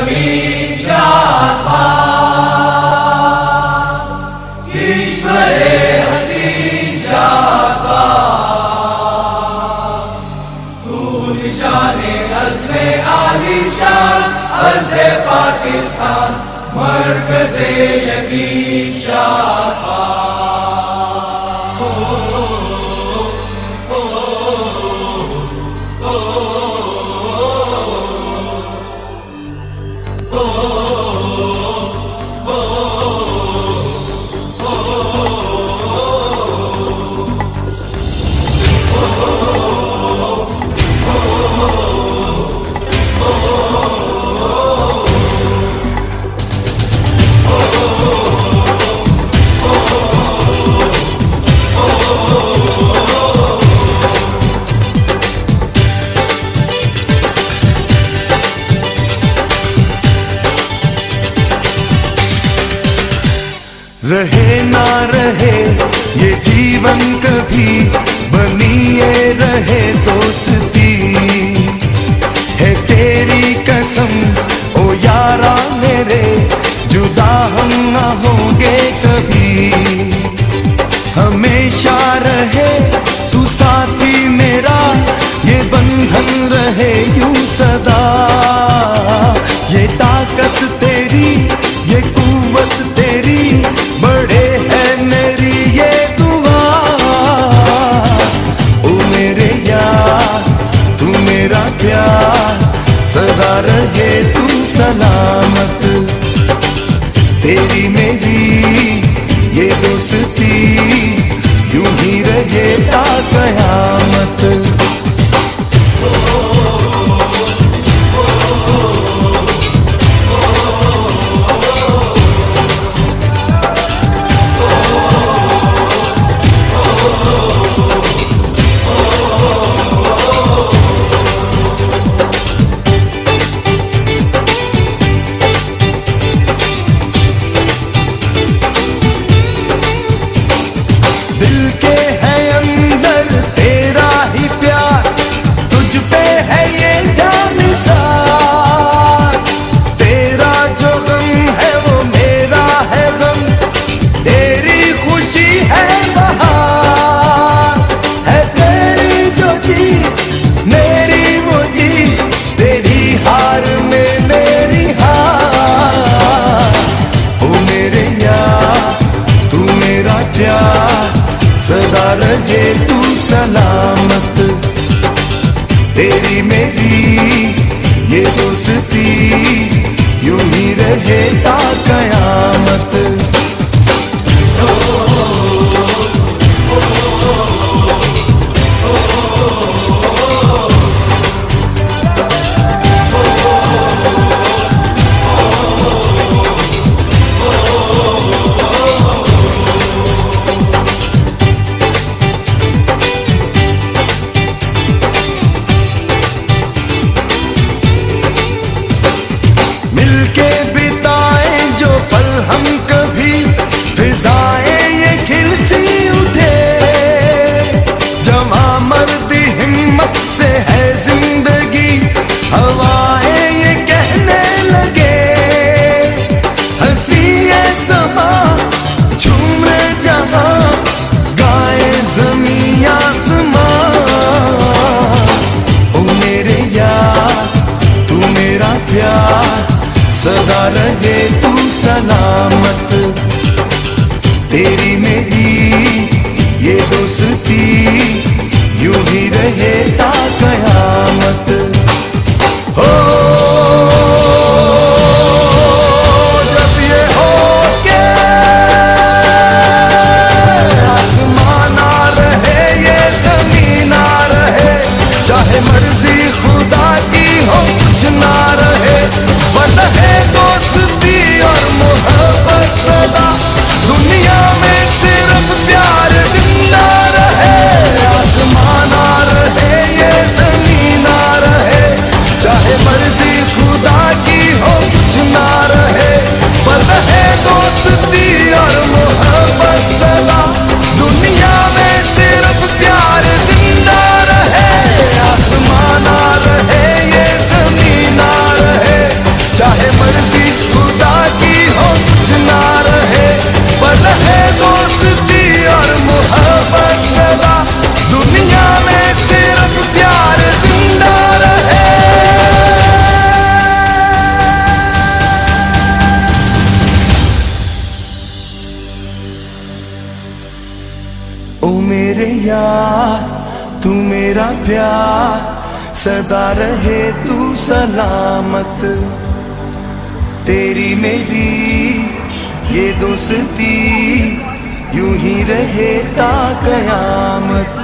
समीक्षा ईश्वरे हसीजा तू निशाने अज़्मे आलीशान अर्ज़े पाकिस्तान मरकज़े यकीन शाह रहे ना रहे ये जीवन कभी बनी ये रहे दोस्ती है तेरी कसम ओ यारा मेरे जुदा हम ना होंगे कभी हमेशा रहे तू साथी मेरा ये बंधन रहे यूं सदा ये ताकत तेरी ये कुव्वत तेरी बड़े है मेरी ये दुआ ओ मेरे यार तू मेरा प्यार सदा रहे तू सलामत तेरी मेरी ये दोस्ती यूं ही रहे ता कयामत। सदा रहे तू सलामत तेरी मेरी ये दोस्ती यूं ही रहे ता कयामत। सदा रहे तू सलामत तेरी मेरी ये दोस्ती यूं ही रहे ता कयामत। हो जब ये हो के आसमान ना रहे ये जमीन ना रहे चाहे मर्जी खुदा की हो कुछ ना रहे है दोस्ती और मोहब्बत ओ मेरे यार तू मेरा प्यार, सदा रहे तू सलामत। तेरी मेरी ये दोस्ती यूं ही रहे ता कयामत।